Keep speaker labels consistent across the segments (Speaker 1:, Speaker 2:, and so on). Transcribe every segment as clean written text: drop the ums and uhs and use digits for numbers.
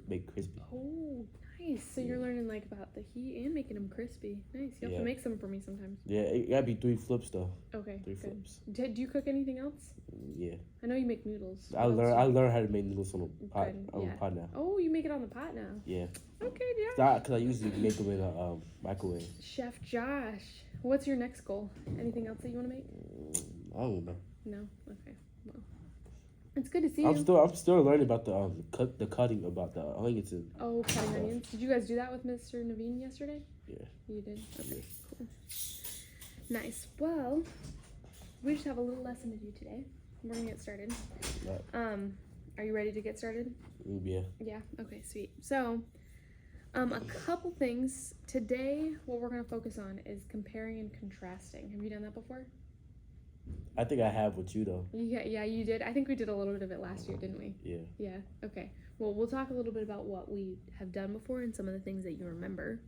Speaker 1: make crispy.
Speaker 2: Oh, nice. So you're learning like about the heat and making them crispy. Nice. You have to make some for me sometimes.
Speaker 1: Yeah, it gotta be 3 flips though.
Speaker 2: Okay.
Speaker 1: 3
Speaker 2: good.
Speaker 1: flips.
Speaker 2: Do you cook anything else?
Speaker 1: Yeah.
Speaker 2: I know you make noodles.
Speaker 1: I learned how to make noodles on a pot. On
Speaker 2: yeah.
Speaker 1: a pot now.
Speaker 2: Oh, you make it on the pot now.
Speaker 1: Yeah.
Speaker 2: Okay, yeah.
Speaker 1: Cause I usually make them in a microwave.
Speaker 2: Chef Josh, what's your next goal? Anything else that you want to make?
Speaker 1: I don't know.
Speaker 2: No. Okay. Well, it's good to see
Speaker 1: I'm
Speaker 2: you.
Speaker 1: I'm still learning about the cutting about the onions.
Speaker 2: Oh, cutting onions. Did you guys do that with Mr. Naveen yesterday?
Speaker 1: Yeah.
Speaker 2: You did. Okay. Cool. Nice. Well, we just have a little lesson to do today. We're gonna get started.
Speaker 1: Right.
Speaker 2: Are you ready to get started?
Speaker 1: Yeah.
Speaker 2: Yeah. Okay. Sweet. So, a couple things today. What we're gonna focus on is comparing and contrasting. Have you done that before?
Speaker 1: I think I have with you though.
Speaker 2: Yeah, you did. I think we did a little bit of it last year, didn't we?
Speaker 1: Yeah.
Speaker 2: Yeah. Okay. Well, we'll talk a little bit about what we have done before and some of the things that you remember.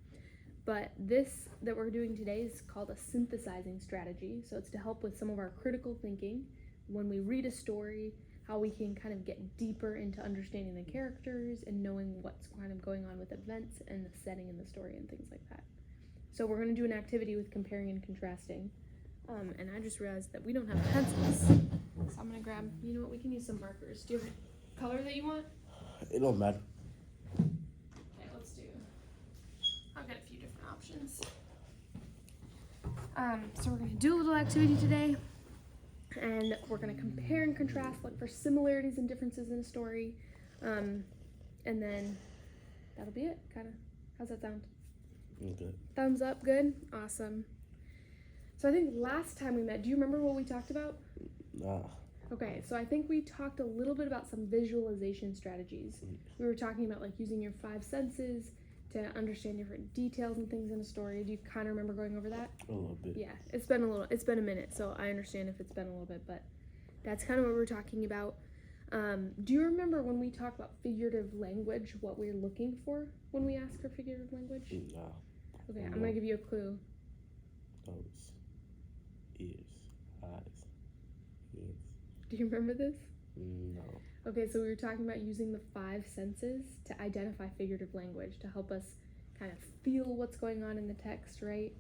Speaker 2: But this that we're doing today is called a synthesizing strategy. So it's to help with some of our critical thinking when we read a story, how we can kind of get deeper into understanding the characters and knowing what's kind of going on with events and the setting in the story and things like that. So we're going to do an activity with comparing and contrasting. And I just realized that we don't have pencils. So I'm going to grab, you know what, we can use some markers. Do you have a color that you want?
Speaker 1: It don't matter.
Speaker 2: Okay, let's do, I've got a few different options. So we're going to do a little activity today. And we're going to compare and contrast, look for similarities and differences in a story. And then that'll be it, kind of. How's that sound?
Speaker 1: Okay.
Speaker 2: Thumbs up, good? Awesome. So I think last time we met, do you remember what we talked about?
Speaker 1: Nah.
Speaker 2: Okay, so I think we talked a little bit about some visualization strategies. We were talking about like using your 5 senses to understand different details and things in a story. Do you kind of remember going over that?
Speaker 1: A little bit.
Speaker 2: Yeah, it's been a minute, so I understand if it's been a little bit, but that's kind of what we're talking about. Do you remember when we talked about figurative language, what we're looking for when we ask for figurative language?
Speaker 1: Nah.
Speaker 2: Okay, I'm gonna give you a clue.
Speaker 1: Nose, ears, eyes, hands.
Speaker 2: Do you remember this?
Speaker 1: No.
Speaker 2: Okay, so we were talking about using the 5 senses to identify figurative language to help us kind of feel what's going on in the text, right?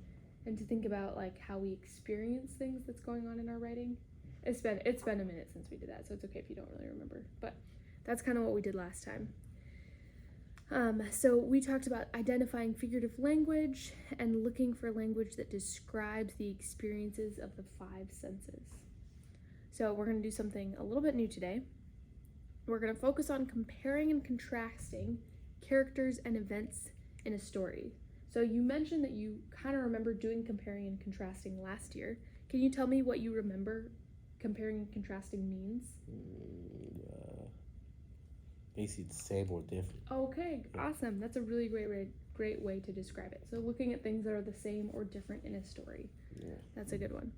Speaker 2: And to think about like how we experience things that's going on in our writing. It's been a minute since we did that, so it's okay if you don't really remember. But that's kind of what we did last time. So we talked about identifying figurative language and looking for language that describes the experiences of the 5 senses. So we're going to do something a little bit new today. We're going to focus on comparing and contrasting characters and events in a story. So you mentioned that you kind of remember doing comparing and contrasting last year. Can you tell me what you remember comparing and contrasting means?
Speaker 1: Basically the same or different.
Speaker 2: Okay, awesome. That's a really great way to describe it. So looking at things that are the same or different in a story.
Speaker 1: Yeah.
Speaker 2: That's a good one.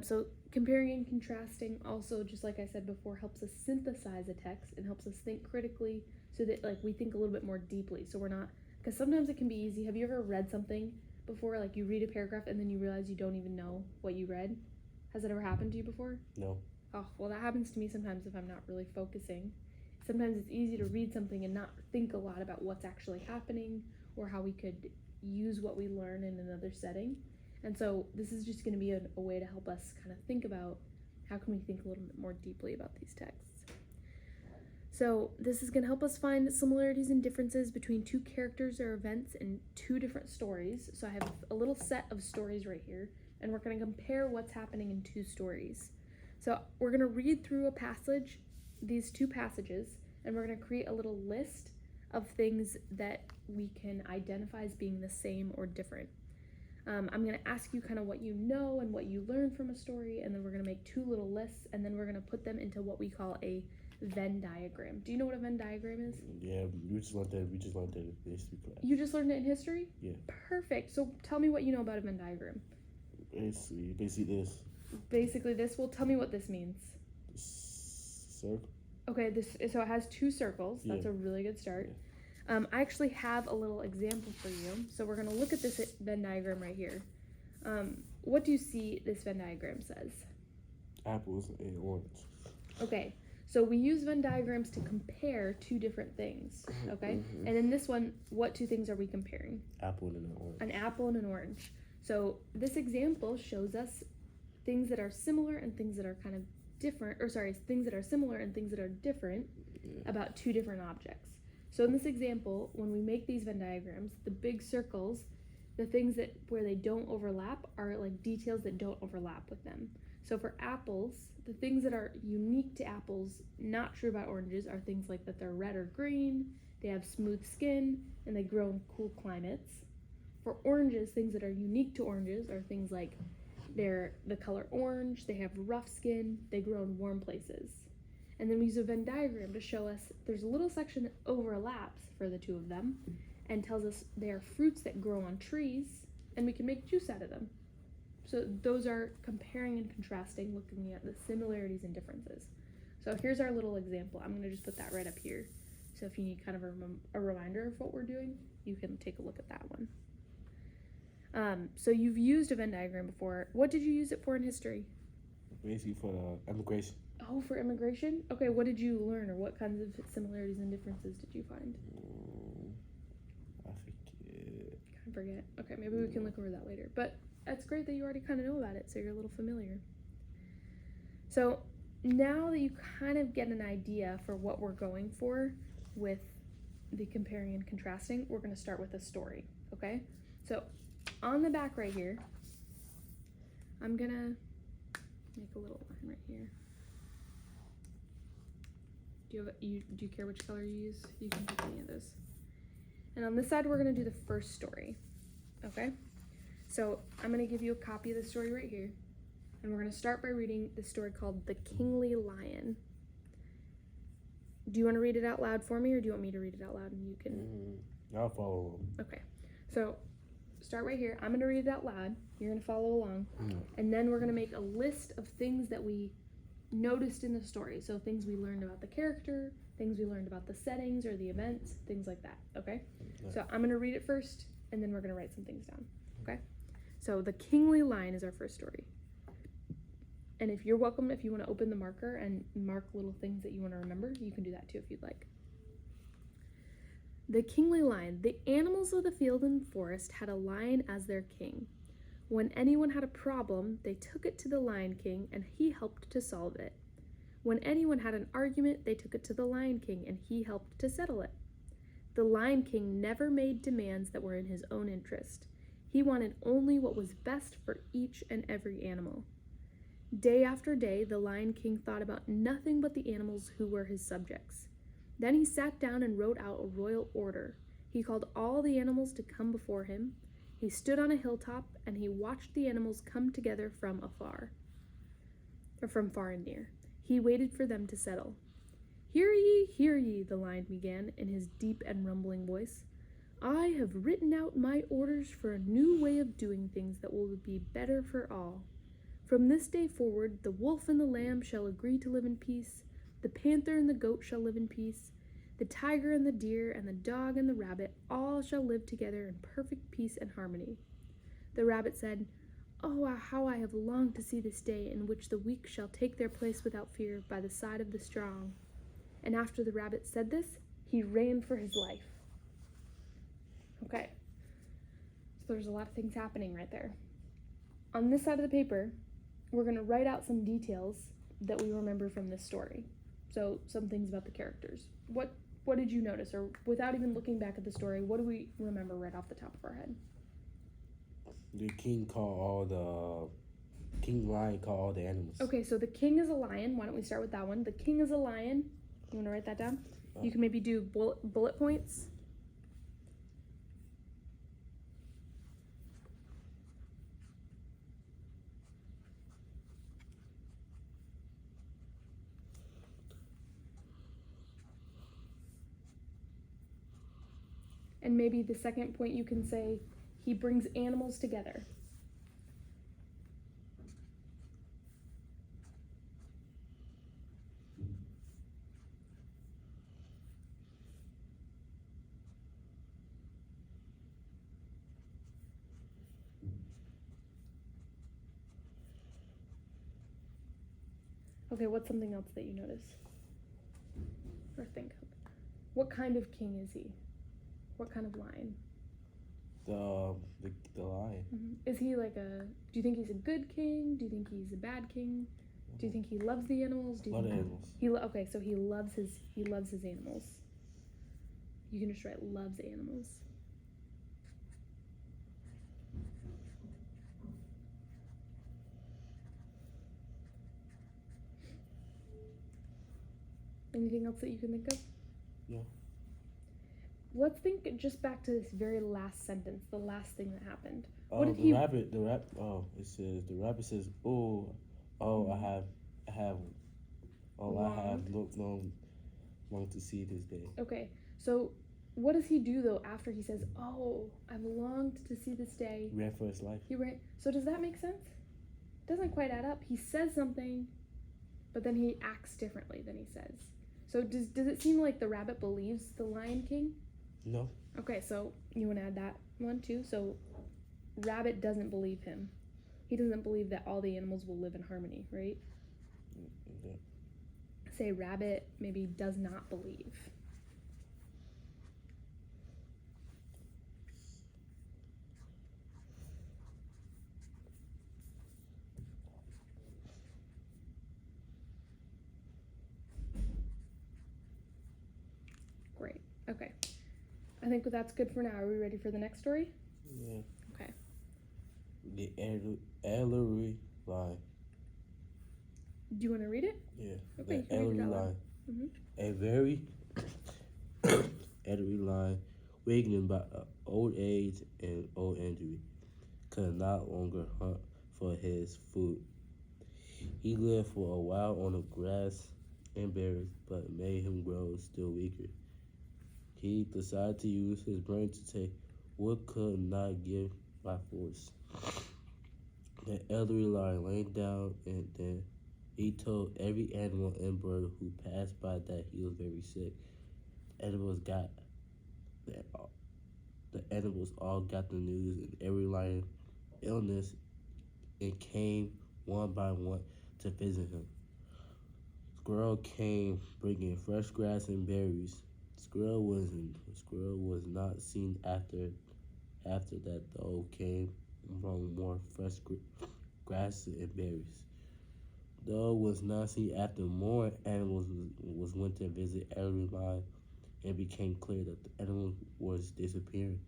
Speaker 2: So comparing and contrasting also, just like I said before, helps us synthesize a text and helps us think critically so that like we think a little bit more deeply. So we're not, because sometimes it can be easy. Have you ever read something before, like you read a paragraph and then you realize you don't even know what you read? Has that ever happened to you before?
Speaker 1: No.
Speaker 2: Oh, well, that happens to me sometimes if I'm not really focusing. Sometimes it's easy to read something and not think a lot about what's actually happening or how we could use what we learn in another setting. And so this is just going to be a way to help us kind of think about how can we think a little bit more deeply about these texts. So this is going to help us find similarities and differences between 2 characters or events in 2 different stories. So I have a little set of stories right here, and we're going to compare what's happening in 2 stories. So we're going to read through a passage, these 2 passages, and we're going to create a little list of things that we can identify as being the same or different. I'm going to ask you kind of what you know and what you learned from a story, and then we're going to make 2 little lists, and then we're going to put them into what we call a Venn diagram. Do you know what a Venn diagram is?
Speaker 1: Yeah, we just learned that in history class.
Speaker 2: You just learned it in history?
Speaker 1: Yeah.
Speaker 2: Perfect. So tell me what you know about a Venn diagram.
Speaker 1: Basically this.
Speaker 2: Basically this. Well, tell me what this means.
Speaker 1: Circle.
Speaker 2: Okay, so it has 2 circles. That's
Speaker 1: Yeah.
Speaker 2: a really good start.
Speaker 1: Yeah.
Speaker 2: I actually have a little example for you. So we're going to look at this Venn diagram right here. What do you see this Venn diagram says?
Speaker 1: Apples and orange.
Speaker 2: Okay, So we use Venn diagrams to compare two different things, okay?
Speaker 1: Mhm.
Speaker 2: And in this one, what two things are we comparing?
Speaker 1: Apple and an orange.
Speaker 2: An apple and an orange. So this example shows us things that are similar and things that are kind of different, things that are similar and things that are different about two different objects. So in this example, when we make these Venn diagrams, the big circles, the things that where they don't overlap are like details that don't overlap with them. So for apples, the things that are unique to apples, not true about oranges, are things like that they're red or green, they have smooth skin, and they grow in cool climates. For oranges, things that are unique to oranges are things like they're the color orange, they have rough skin, they grow in warm places. And then we use a Venn diagram to show us there's a little section that overlaps for the two of them and tells us they are fruits that grow on trees and we can make juice out of them. So those are comparing and contrasting, looking at the similarities and differences. So here's our little example. I'm going to just put that right up here. So if you need kind of a reminder of what we're doing, you can take a look at that one. So you've used a Venn diagram before. What did you use it for in history?
Speaker 1: Basically for the immigration.
Speaker 2: Oh, for immigration? Okay, what did you learn, or what kinds of similarities and differences did you find?
Speaker 1: I forget.
Speaker 2: Okay, maybe we can look over that later. But that's great that you already kind of know about it, so you're a little familiar. So now that you kind of get an idea for what we're going for with the comparing and contrasting, we're going to start with a story, okay? So on the back right here, I'm going to make a little line right here. Do you care which color you use? You can pick any of those. And on this side, we're going to do the first story, okay? So I'm going to give you a copy of the story right here, and we're going to start by reading the story called The Kingly Lion. Do you want to read it out loud for me, or do you want me to read it out loud and you can?
Speaker 1: I'll follow.
Speaker 2: Okay, so start right here. I'm going to read it out loud. You're going to follow along, and then we're going to make a list of things that we noticed in the story. So things we learned about the character, things we learned about the settings or the events, things like that, okay? So I'm going to read it first, and then we're going to write some things down, okay? So The Kingly Lion is our first story. And if you're welcome, if you want to open the marker and mark little things that you want to remember, you can do that too if you'd like. The Kingly Lion. The animals of the field and forest had a lion as their king. When anyone had a problem, they took it to the Lion King, and he helped to solve it. When anyone had an argument, they took it to the Lion King, and he helped to settle it. The Lion King never made demands that were in his own interest. He wanted only what was best for each and every animal. Day after day, the Lion King thought about nothing but the animals who were his subjects. Then he sat down and wrote out a royal order. He called all the animals to come before him. He stood on a hilltop, and he watched the animals come together from far and near. He waited for them to settle. Hear ye, the lion began in his deep and rumbling voice. I have written out my orders for a new way of doing things that will be better for all. From this day forward, the wolf and the lamb shall agree to live in peace. The panther and the goat shall live in peace. The tiger and the deer and the dog and the rabbit all shall live together in perfect peace and harmony. The rabbit said, Oh, how I have longed to see this day in which the weak shall take their place without fear by the side of the strong. And after the rabbit said this, he ran for his life. Okay, so there's a lot of things happening right there. On this side of the paper, we're going to write out some details that we remember from this story. So some things about the characters. What did you notice? Or without even looking back at the story, what do we remember right off the top of our head?
Speaker 1: The king lion called all the animals.
Speaker 2: Okay, so the king is a lion. Why don't we start with that one? The king is a lion. You want to write that down? You can maybe do bullet points. And maybe the second point you can say, he brings animals together. Okay, what's something else that you notice? or think. What kind of king is he? What kind of lion?
Speaker 1: The lion.
Speaker 2: Is he like a? Do you think he's a good king? Do you think he's a bad king? Do you think he loves the animals? Do you
Speaker 1: Love the
Speaker 2: think
Speaker 1: animals.
Speaker 2: Okay, so he loves his animals. You can just write loves animals. Anything else that you can think of?
Speaker 1: No.
Speaker 2: Let's think just back to this very last sentence, the last thing that happened.
Speaker 1: Oh, it says the rabbit says, I have long to see this day.
Speaker 2: Okay, so what does he do though after he says, "Oh, I've longed to see this day"?
Speaker 1: He ran for his life.
Speaker 2: So does that make sense? Doesn't quite add up. He says something, but then he acts differently than he says. So does it seem like the rabbit believes the Lion King?
Speaker 1: No.
Speaker 2: Okay, so you want to add that one too? So rabbit doesn't believe him. He doesn't believe that all the animals will live in harmony, right?
Speaker 1: Yeah.
Speaker 2: Say rabbit maybe does not believe. Great. Okay. I think that's good for now. Are we ready for the next story?
Speaker 1: Yeah.
Speaker 2: Okay.
Speaker 1: The Ellery line.
Speaker 2: Do you want to read it?
Speaker 1: Yeah.
Speaker 2: Okay,
Speaker 1: The Ellery line. A very elderly line, weakened by old age and old injury, could not longer hunt for his food. He lived for a while on the grass and berries, but made him grow still weaker. He decided to use his brain to take what could not give by force. The elderly lion lay down, and then he told every animal and bird who passed by that he was very sick. The animals all got the news, and every lion illness and came one by one to visit him. Squirrel came bringing fresh grass and berries. Squirrel was not seen after that, though came from more fresh grass and berries. Though was not seen after more animals was went to visit every line, it became clear that the animal was disappearing.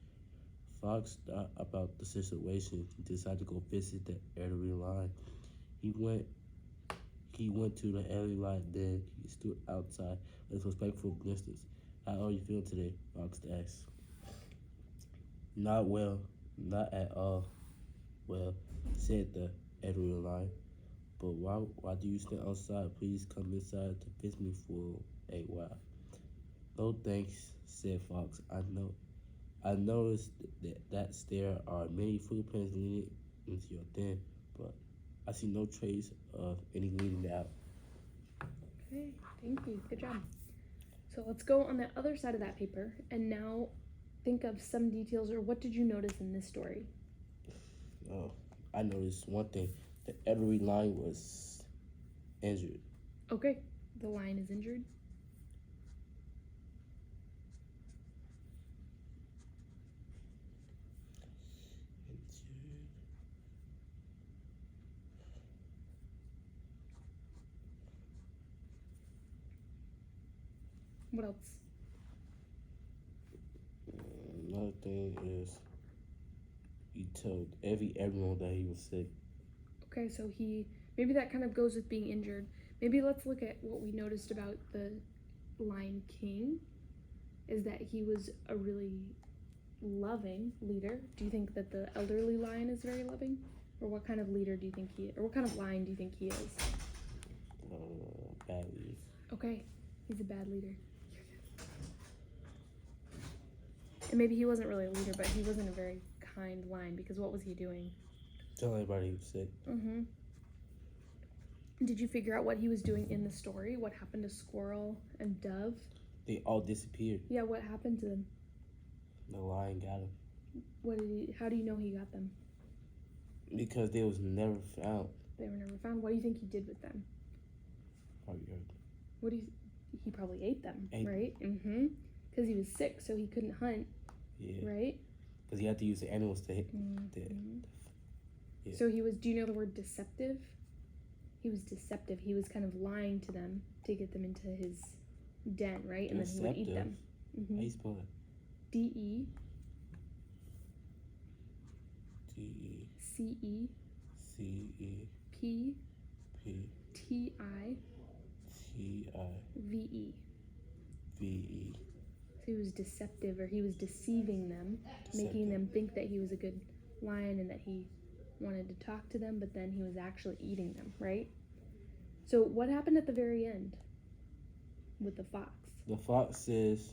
Speaker 1: Fox thought about the situation and decided to go visit the elderly line. He went to the elderly line, then he stood outside with respectful distance. How are you feeling today? Fox asked. Not well, not at all well, said the elderly line. But why do you stand outside? Please come inside to visit me for a while. No thanks, said Fox. I noticed that there are many footprints leading into your den, but I see no trace of any leading out.
Speaker 2: Okay, thank you. Good job. So let's go on the other side of that paper and now think of some details, or what did you notice in this story?
Speaker 1: Oh, I noticed one thing. The elderly lion was injured.
Speaker 2: Okay, the lion is injured. What else?
Speaker 1: Another thing is he told every animal that he was sick.
Speaker 2: Okay, so maybe that kind of goes with being injured. Maybe let's look at what we noticed about the Lion King, is that he was a really loving leader. Do you think that the elderly lion is very loving? Or what kind of leader do you think he is? Or what kind of lion do you think he is?
Speaker 1: Bad leader.
Speaker 2: Okay, he's a bad leader. And maybe he wasn't really a leader, but he wasn't a very kind lion, because what was he doing?
Speaker 1: Telling everybody he was sick.
Speaker 2: Mm-hmm. Did you figure out what he was doing in the story? What happened to Squirrel and Dove?
Speaker 1: They all disappeared.
Speaker 2: Yeah, what happened to them?
Speaker 1: The lion got them.
Speaker 2: How do you know he got them?
Speaker 1: Because they was never found.
Speaker 2: They were never found. What do you think he did with them?
Speaker 1: Probably heard.
Speaker 2: What do he probably ate them,
Speaker 1: Ate
Speaker 2: right? Because he was sick, so he couldn't hunt,
Speaker 1: Yeah.
Speaker 2: right?
Speaker 1: Because you have to use the animals to hit. Yeah.
Speaker 2: So he was. Do you know the word deceptive? He was deceptive. He was kind of lying to them to get them into his den, right? And then he would eat them.
Speaker 1: How you spell that?
Speaker 2: D-E.
Speaker 1: D-E.
Speaker 2: C-E.
Speaker 1: C-E.
Speaker 2: P.
Speaker 1: P.
Speaker 2: T-I.
Speaker 1: T-I.
Speaker 2: V-E.
Speaker 1: V-E.
Speaker 2: So he was deceptive, or he was deceiving them, making them think that he was a good lion and that he wanted to talk to them, but then he was actually eating them, right? So what happened at the very end with the fox?
Speaker 1: The fox says,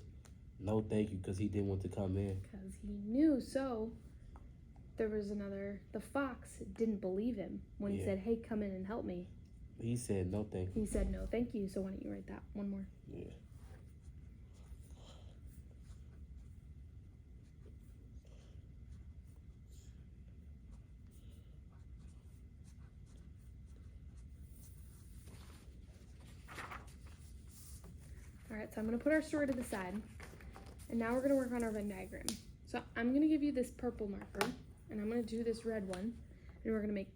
Speaker 1: no thank you, because he didn't want to come in.
Speaker 2: Because he knew. So there was the fox didn't believe him when he said, hey, come in and help me.
Speaker 1: He said, no thank you.
Speaker 2: He said, no thank you. So why don't you write that one more?
Speaker 1: Yeah.
Speaker 2: All right, so I'm going to put our story to the side, and now we're going to work on our Venn diagram. So I'm going to give you this purple marker, and I'm going to do this red one, and we're going to make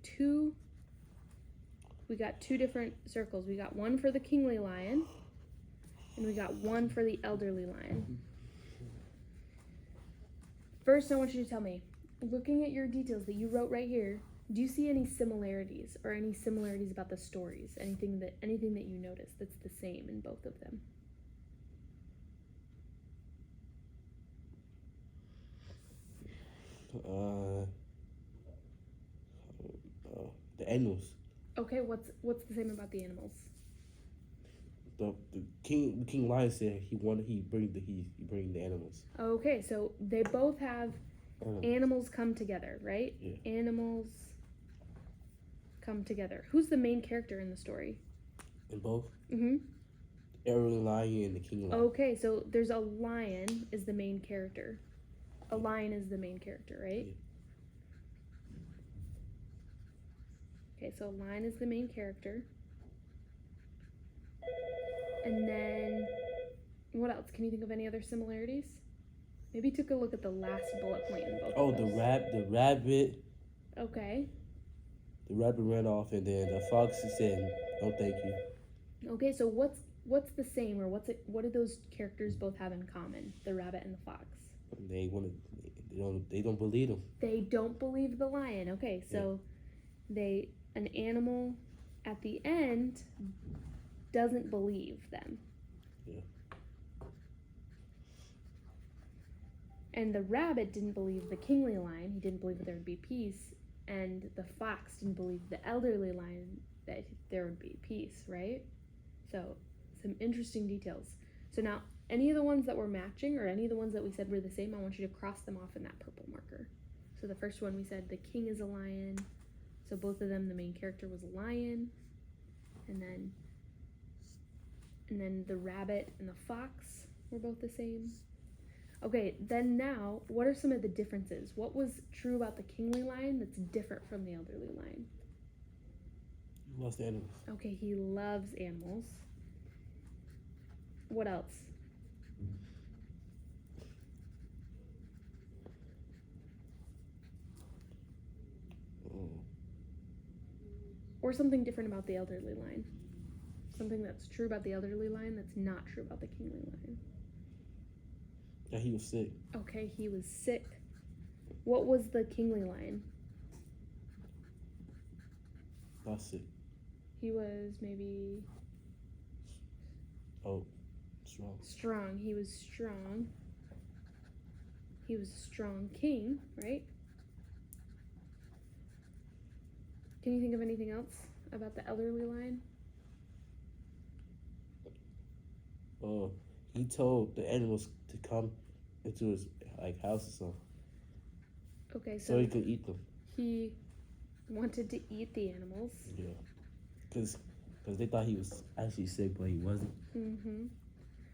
Speaker 2: we got two different circles. We got one for the kingly lion, and we got one for the elderly lion. First, I want you to tell me, looking at your details that you wrote right here, do you see any similarities or any similarities about the stories? Anything that you notice that's the same in both of them?
Speaker 1: The animals.
Speaker 2: Okay, what's the same about the animals?
Speaker 1: The king lion said he bring the animals.
Speaker 2: Okay, so they both have animals come together, right?
Speaker 1: Yeah.
Speaker 2: Animals come together. Who's the main character in the story?
Speaker 1: In both?
Speaker 2: Mm-hmm.
Speaker 1: Elderly lion and the king lion.
Speaker 2: Okay, so there's a lion is the main character. A lion is the main character, right?
Speaker 1: Yeah.
Speaker 2: Okay, so lion is the main character. And then, what else? Can you think of any other similarities? Maybe took a look at the last bullet point in both
Speaker 1: Oh,
Speaker 2: of those.
Speaker 1: the rabbit.
Speaker 2: Okay.
Speaker 1: The rabbit ran off, and then the fox said, "No, thank you."
Speaker 2: Okay, so what's the same, or what do those characters both have in common? The rabbit and the fox.
Speaker 1: They don't believe him.
Speaker 2: They don't believe the lion. Okay, so an animal at the end doesn't believe them.
Speaker 1: Yeah.
Speaker 2: And the rabbit didn't believe the kingly lion. He didn't believe that there would be peace. And the fox didn't believe the elderly lion that there would be peace, right? So some interesting details. So now, any of the ones that were matching or any of the ones that we said were the same, I want you to cross them off in that purple marker. So the first one we said the king is a lion. So both of them, the main character was a lion. And then the rabbit and the fox were both the same. Okay, then now, what are some of the differences? What was true about the kingly lion that's different from the elderly lion?
Speaker 1: He loves the animals.
Speaker 2: Okay, he loves animals. What else? Or something different about the elderly lion. Something that's true about the elderly lion that's not true about the kingly lion.
Speaker 1: Yeah, he was sick.
Speaker 2: Okay, he was sick. What was the kingly lion?
Speaker 1: Not sick.
Speaker 2: He was maybe...
Speaker 1: Strong.
Speaker 2: Strong. He was strong. He was a strong king, right? Can you think of anything else about the elderly lion?
Speaker 1: He told the animals to come into his house or something.
Speaker 2: Okay,
Speaker 1: So he could eat them.
Speaker 2: He wanted to eat the animals.
Speaker 1: Yeah, because they thought he was actually sick, but he wasn't.
Speaker 2: Mm-hmm.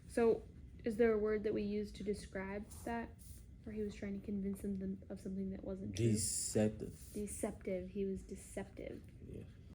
Speaker 2: So, is there a word that we use to describe that? Where he was trying to convince them of something that wasn't true?
Speaker 1: Deceptive.
Speaker 2: Deceptive. He was deceptive.
Speaker 1: Yeah.